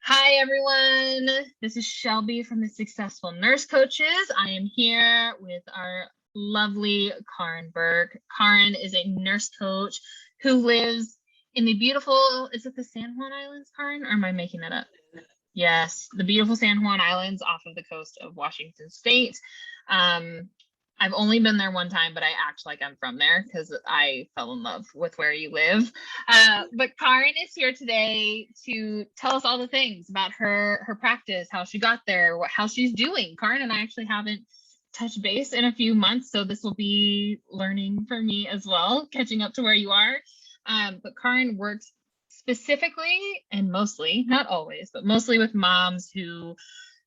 Hi, everyone. This is Shelby from the Successful Nurse Coaches. I am here with our lovely Kaaren Burk. Kaaren is a nurse coach who lives in the beautiful, is it the San Juan Islands, Kaaren, or am I making that up? Yes, the beautiful San Juan Islands off of the coast of Washington State. Um, I've only been there one time, but I act like I'm from there because I fell in love with where you live. But Kaaren is here today to tell us all the things about her practice, how she got there, how she's doing. Kaaren and I actually haven't touched base in a few months, so this will be learning for me as well, catching up to where you are. But Kaaren works specifically and mostly, not always, but mostly with moms who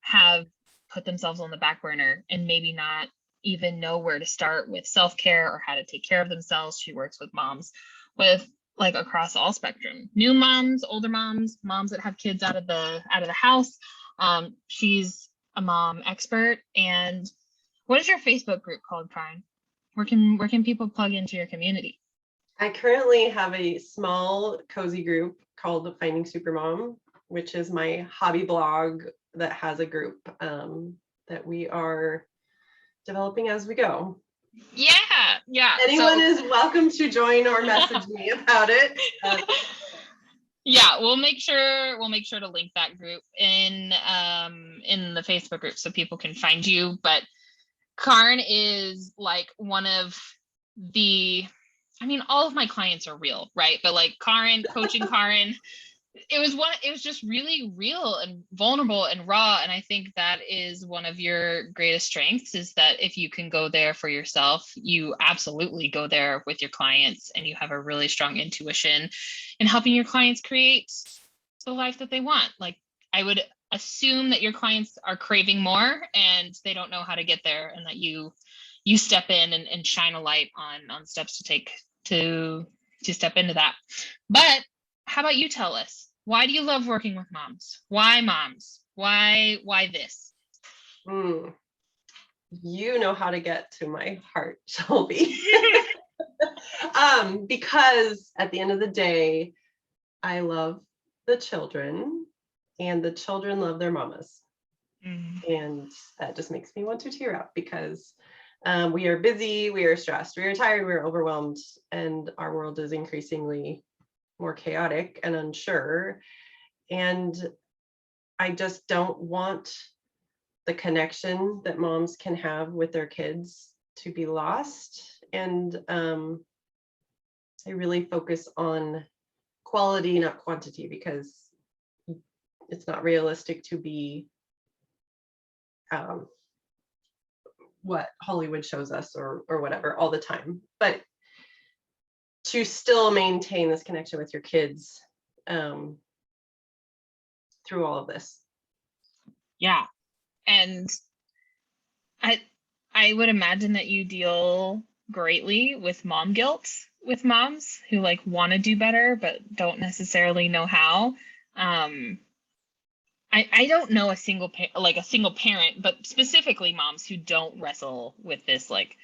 have put themselves on the back burner and maybe not even know where to start with self-care or how to take care of themselves. She works with moms with like across all spectrum, new moms, older moms, moms that have kids out of the house. She's a mom expert. And what is your Facebook group called, Kaaren? Where can people plug into your community? I currently have a small cozy group called Finding Supermom, which is my hobby blog that has a group that we are developing as we go. Yeah. Anyone is welcome to join or message me about it. Yeah, we'll make sure to link that group in the Facebook group so people can find you. But Kaaren is like one of the, I mean, all of my clients are real, right? But like Kaaren, coaching Kaaren, it was just really real and vulnerable and raw. And I think that is one of your greatest strengths, is that if you can go there for yourself, you absolutely go there with your clients, and you have a really strong intuition in helping your clients create the life that they want. Like, I would assume that your clients are craving more and they don't know how to get there, and that you step in and shine a light on steps to take to step into that. But how about you tell us, why do you love working with moms? Why moms? Why this? You know how to get to my heart, Shelby. Because at the end of the day, I love the children and the children love their mamas. And that just makes me want to tear up, because we are busy, we are stressed, we are tired, we are overwhelmed, and our world is increasingly more chaotic and unsure. And I just don't want the connection that moms can have with their kids to be lost. And I really focus on quality, not quantity, because it's not realistic to be what Hollywood shows us or whatever all the time, but to still maintain this connection with your kids through all of this. Yeah. And I would imagine that you deal greatly with mom guilt with moms who like want to do better but don't necessarily know how. I don't know a single parent, but specifically moms who don't wrestle with this like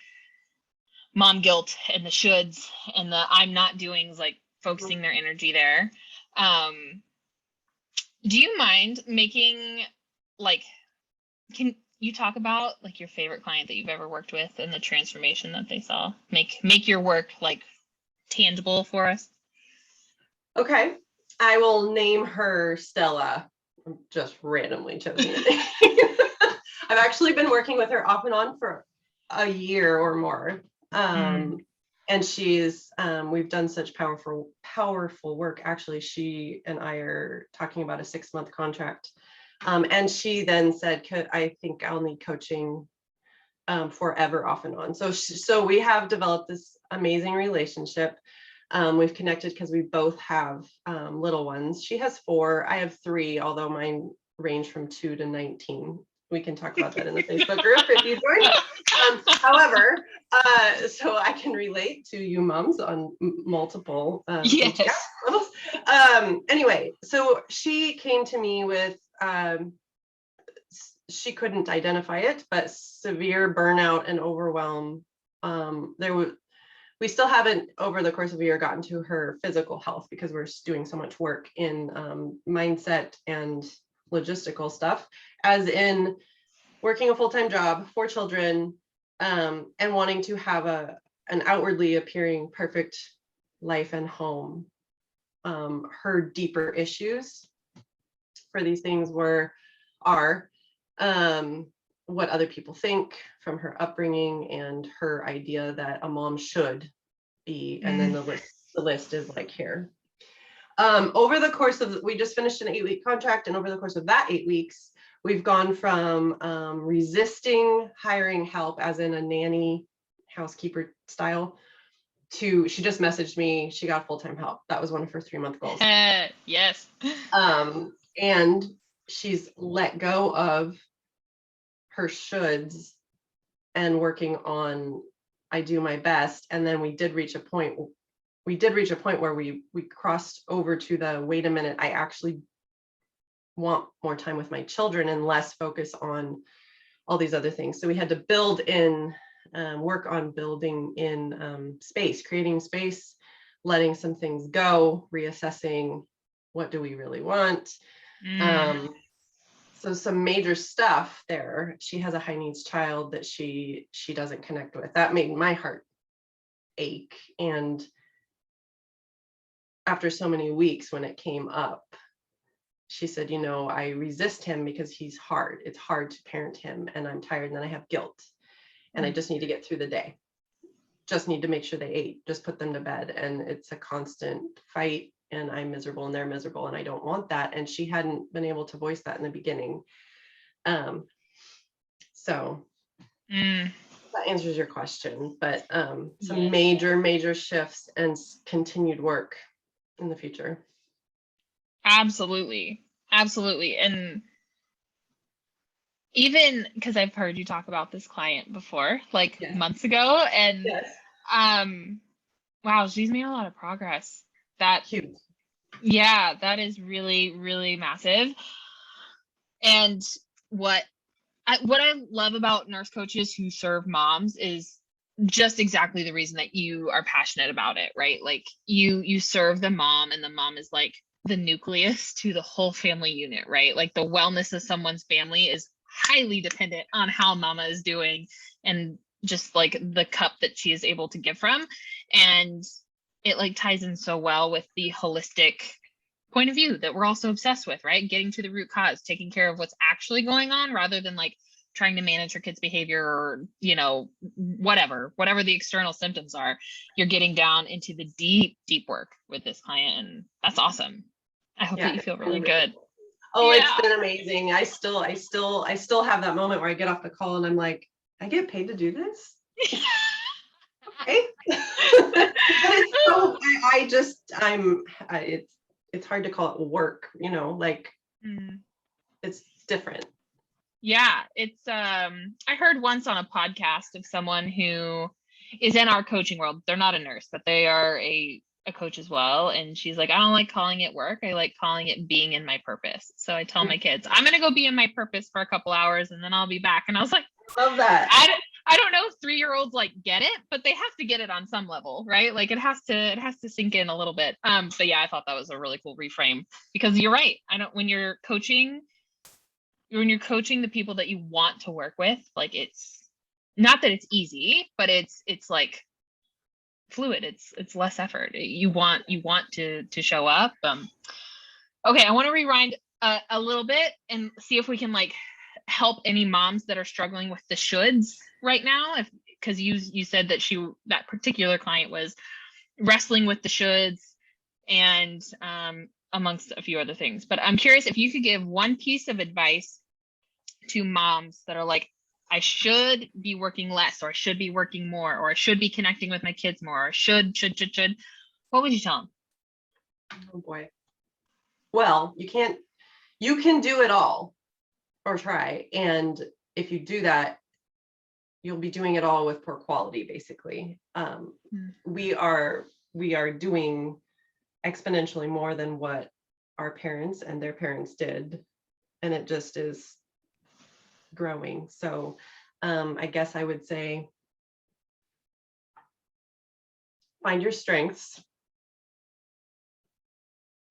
mom guilt and the shoulds and the I'm not doings, like focusing their energy there. Do you mind making, like, can you talk about like your favorite client that you've ever worked with and the transformation that they saw? Make your work like tangible for us. Okay, I will name her Stella. I'm just randomly choosing it. I've actually been working with her off and on for a year or more. And she's we've done such powerful work. Actually, she and I are talking about a 6-month contract. And she then said, I think I'll need coaching forever, off and on. So we have developed this amazing relationship. We've connected because we both have little ones. She has 4, I have 3, although mine range from 2 to 19. We can talk about that in the Facebook group if you join. However, so I can relate to you moms on multiple levels. Anyway, so she came to me with, she couldn't identify it, but severe burnout and overwhelm. we still haven't over the course of a year gotten to her physical health because we're doing so much work in mindset and logistical stuff, as in working a full-time job, 4 children, and wanting to have an outwardly appearing perfect life and home. Her deeper issues for these things are what other people think from her upbringing and her idea that a mom should be, and then the list is like here. Over the course of, we just finished an 8-week contract, and over the course of that 8 weeks, we've gone from resisting hiring help, as in a nanny housekeeper style, to she just messaged me, she got full-time help. That was one of her 3-month goals. Yes. And she's let go of her shoulds and working on I do my best. And then we did reach a point where we crossed over to the wait a minute, I actually want more time with my children and less focus on all these other things. So we had to build in work on building in space, creating space, letting some things go, reassessing what do we really want. So some major stuff there. She has a high needs child that she doesn't connect with. That made my heart ache. And after so many weeks when it came up, she said, I resist him because he's hard. It's hard to parent him, and I'm tired, and then I have guilt, and I just need to get through the day. Just need to make sure they ate, just put them to bed. And it's a constant fight, and I'm miserable and they're miserable, and I don't want that. And she hadn't been able to voice that in the beginning. So that answers your question, but some major shifts and continued work in the future. Absolutely. And even because I've heard you talk about this client before, like months ago, and wow, she's made a lot of progress. That huge. Yeah, that is really, really massive. And what I love about nurse coaches who serve moms is just exactly the reason that you are passionate about it, right? Like you serve the mom, and the mom is like the nucleus to the whole family unit, right? Like the wellness of someone's family is highly dependent on how mama is doing, and just like the cup that she is able to give from. And it like ties in so well with the holistic point of view that we're also obsessed with, right? Getting to the root cause, taking care of what's actually going on, rather than like trying to manage your kid's behavior, or whatever the external symptoms are. You're getting down into the deep work with this client, and that's awesome. I hope that you feel really good. Oh, it's been amazing. I still have that moment where I get off the call and I'm like, I get paid to do this. Okay. But it's hard to call it work, it's different. Yeah, it's I heard once on a podcast of someone who is in our coaching world. They're not a nurse, but they are a coach as well. And she's like, I don't like calling it work. I like calling it being in my purpose. So I tell my kids, I'm going to go be in my purpose for a couple hours, and then I'll be back. And I was like, love that. I don't know if 3-year-olds like get it, but they have to get it on some level, right? Like it has to sink in a little bit. But yeah, I thought that was a really cool reframe, because you're right. When you're coaching the people that you want to work with, like it's not that it's easy, but it's like fluid. It's less effort. You want to show up. Okay, I want to rewind a little bit and see if we can like help any moms that are struggling with the shoulds right now, because you said that that particular client was wrestling with the shoulds and amongst a few other things. But I'm curious if you could give one piece of advice to moms that are like, I should be working less, or I should be working more, or I should be connecting with my kids more, or should. What would you tell them? Oh boy. Well, you can do it all, or try. And if you do that, you'll be doing it all with poor quality, basically. We are doing exponentially more than what our parents and their parents did. And it just is growing. So I guess I would say find your strengths,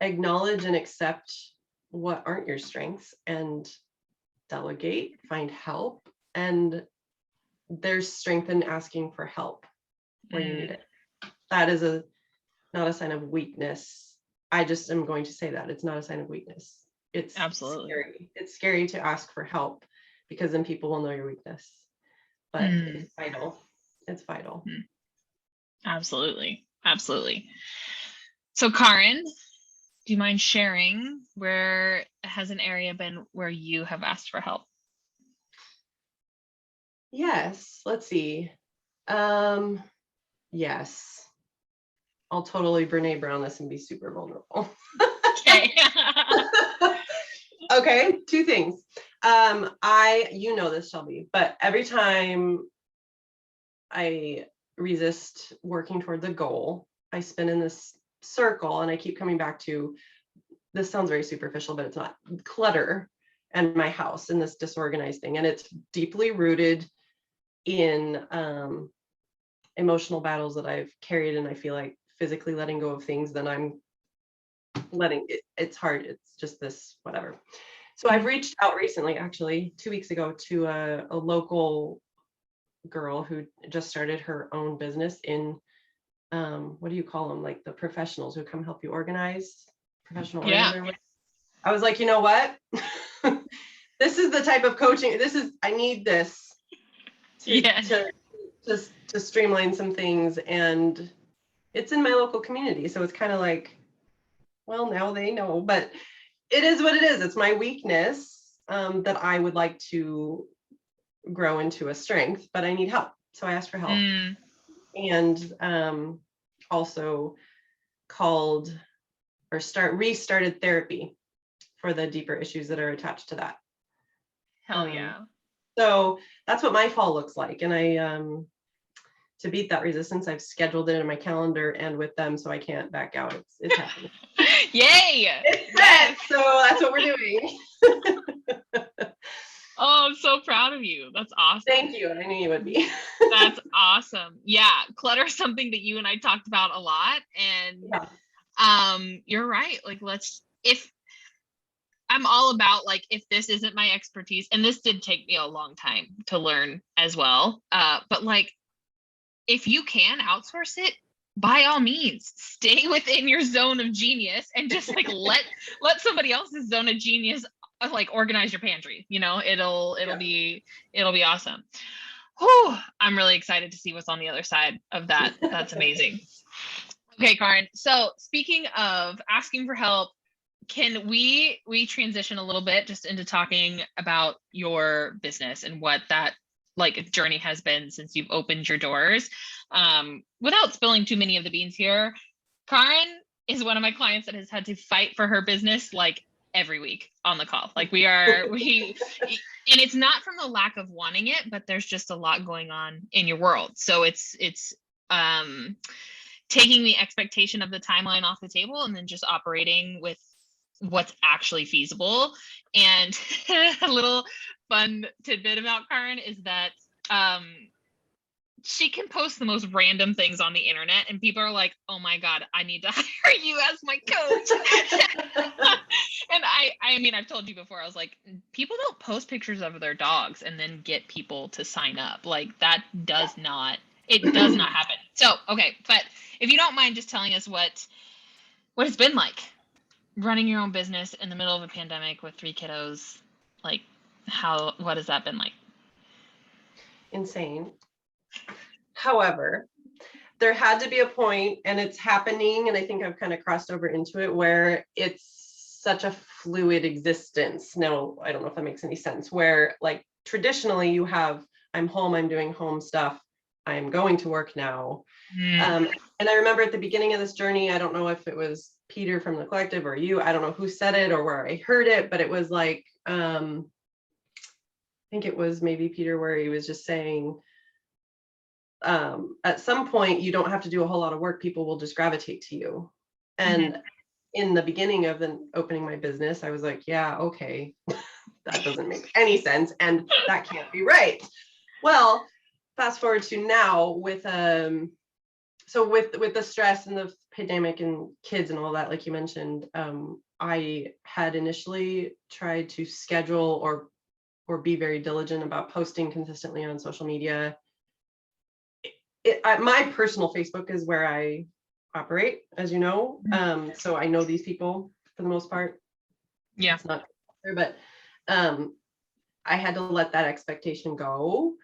acknowledge and accept what aren't your strengths, and delegate, find help. And there's strength in asking for help where you need it. That is not a sign of weakness. I just am going to say that it's not a sign of weakness. It's Absolutely scary. It's scary to ask for help because then people will know your weakness. But it's vital. It's vital. Absolutely. Absolutely. So Kaaren, do you mind sharing where has an area been where you have asked for help? Yes. Let's see. Yes. I'll totally Brene Brown this and be super vulnerable. Okay. Okay, two things. You know this, Shelby, but every time I resist working towards a goal, I spin in this circle and I keep coming back to, this sounds very superficial, but it's not, clutter and my house and this disorganized thing. And it's deeply rooted in emotional battles that I've carried, and I feel like physically letting go of things, then I'm letting it, it's hard. It's just this, whatever. So I've reached out recently, actually 2 weeks ago, to a local girl who just started her own business in, what do you call them? Like the professionals who come help you organize, professional organizer. I was like, you know what? This is the type of coaching, I need this to streamline some things, and it's in my local community. So it's kind of like, well, now they know, but it is what it is. It's my weakness that I would like to grow into a strength, but I need help. So I asked for help. And also restarted therapy for the deeper issues that are attached to that. Hell yeah. So that's what my fall looks like. And to beat that resistance, I've scheduled it in my calendar and with them, so I can't back out. It's happening. Yay! It's set, so that's what we're doing. Oh, I'm so proud of you. That's awesome. Thank you. I knew you would be. That's awesome. Yeah, clutter is something that you and I talked about a lot, and you're right. Like, if I'm all about, like, if this isn't my expertise, and this did take me a long time to learn as well, but like, if you can outsource it, by all means, stay within your zone of genius and just like let somebody else's zone of genius like organize your pantry. You know, it'll be awesome. Whew, I'm really excited to see what's on the other side of that. That's amazing. Okay, Kaaren. So speaking of asking for help, can we transition a little bit just into talking about your business and what that like journey has been since you've opened your doors? Without spilling too many of the beans here, Kaaren is one of my clients that has had to fight for her business like every week on the call. Like and it's not from the lack of wanting it, but there's just a lot going on in your world. So it's taking the expectation of the timeline off the table and then just operating with what's actually feasible. And a little fun tidbit about Kaaren is that she can post the most random things on the internet and people are like, oh my God, I need to hire you as my coach. And I mean, I've told you before, I was like, people don't post pictures of their dogs and then get people to sign up. Like that does not happen. So, okay. But if you don't mind just telling us what it's been like running your own business in the middle of a pandemic with 3 kiddos, like what has that been like? Insane. However, there had to be a point, and it's happening, and I think I've kind of crossed over into it, where it's such a fluid existence. Now, I don't know if that makes any sense, where like traditionally you have, I'm home, I'm doing home stuff, I'm going to work now. And I remember at the beginning of this journey, I don't know if it was Peter from the collective or you, I don't know who said it or where I heard it, but it was like, I think it was maybe Peter, where he was just saying, at some point you don't have to do a whole lot of work, people will just gravitate to you. And in the beginning of opening my business, I was like, yeah, okay, that doesn't make any sense and that can't be right. Well, fast forward to now with so with the stress and the pandemic and kids and all that, like you mentioned, I had initially tried to schedule or be very diligent about posting consistently on social media. My personal Facebook is where I operate, as you know. So I know these people for the most part. Yeah. It's not there, but I had to let that expectation go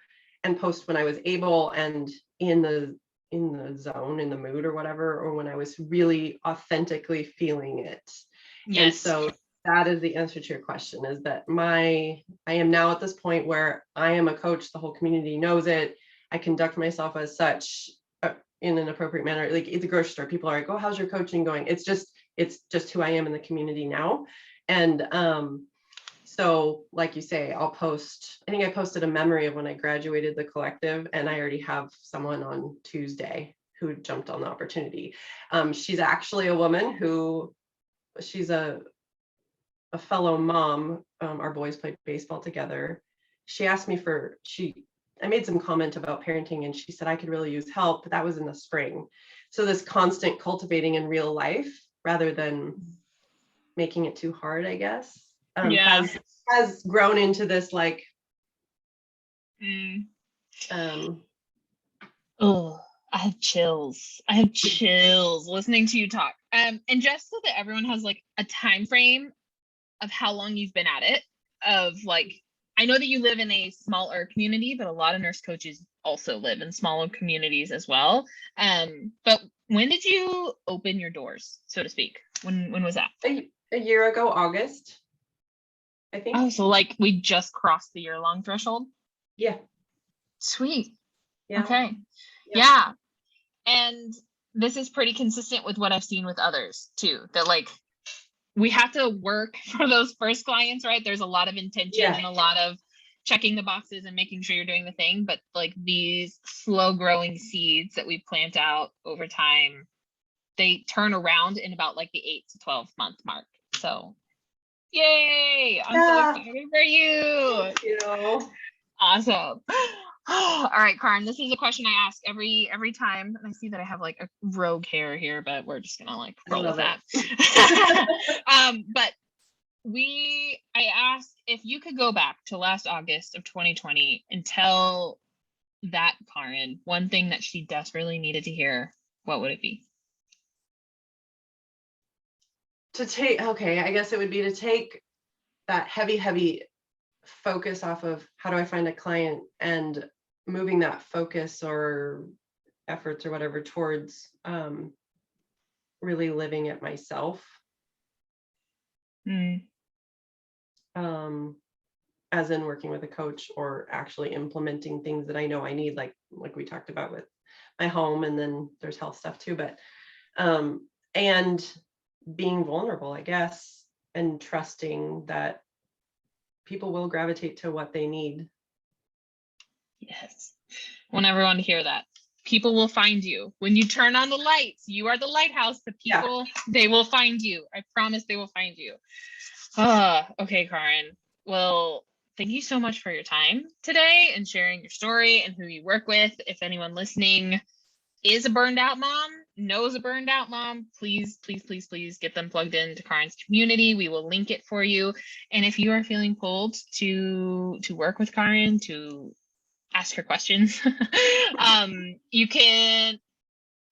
and post when I was able and in the zone, in the mood or whatever, or when I was really authentically feeling it. Yes. And so that is the answer to your question, is that I am now at this point where I am a coach. The whole community knows it. I conduct myself as such in an appropriate manner. Like at the grocery store, people are like, oh, how's your coaching going? It's just who I am in the community now. And so like you say, I'll post, I think I posted a memory of when I graduated the collective, and I already have someone on Tuesday who jumped on the opportunity. She's actually a woman who, she's a fellow mom. Our boys played baseball together. She asked me I made some comment about parenting, and she said I could really use help, but that was in the spring. So this constant cultivating in real life rather than making it too hard, I guess, has grown into this like, oh, I have chills listening to you talk. And just so that everyone has like a time frame of how long you've been at it, of like, I know that you live in a smaller community, but a lot of nurse coaches also live in smaller communities as well. But when did you open your doors, so to speak? When was that? A year ago, August, I think. Oh, so like we just crossed the year-long threshold? Yeah. Sweet. Yeah. Okay. Yeah. And this is pretty consistent with what I've seen with others too, that like we have to work for those first clients, right? There's a lot of intention and a lot of checking the boxes and making sure you're doing the thing, but like these slow growing seeds that we plant out over time, they turn around in about like the 8 to 12 month mark. So yay, I'm so excited for you. Thank you. Awesome. All right, Kaaren, this is a question I ask every time. And I see that I have like a rogue hair here, but we're just gonna like roll with that. But I asked if you could go back to last August of 2020 and tell that Kaaren one thing that she desperately needed to hear, what would it be? I guess it would be to take that heavy focus off of how do I find a client, and moving that focus or efforts or whatever towards really living it myself. As in working with a coach or actually implementing things that I know I need, like we talked about with my home, and then there's health stuff too, but and being vulnerable, I guess, and trusting that people will gravitate to what they need. Yes. I want everyone to hear that. People will find you. When you turn on the lights, you are the lighthouse. The people, they will find you. I promise they will find you. Okay, Kaaren. Well, thank you so much for your time today and sharing your story and who you work with. If anyone listening is a burned out mom, knows a burned out mom, please get them plugged into Karen's community. We will link it for you. And if you are feeling pulled to work with Kaaren, to ask her questions, you can,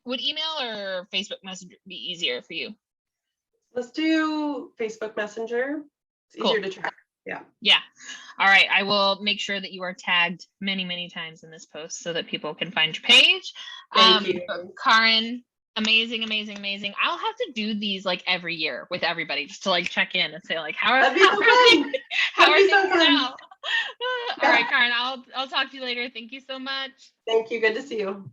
would email or Facebook Messenger be easier for you? Let's do Facebook Messenger. It's easier to track. Yeah. All right. I will make sure that you are tagged many times in this post so that people can find your page. Thank you. Kaaren, amazing. I'll have to do these like every year with everybody just to like check in and say like, how are things now? All right, Kaaren, I'll talk to you later. Thank you so much. Thank you. Good to see you.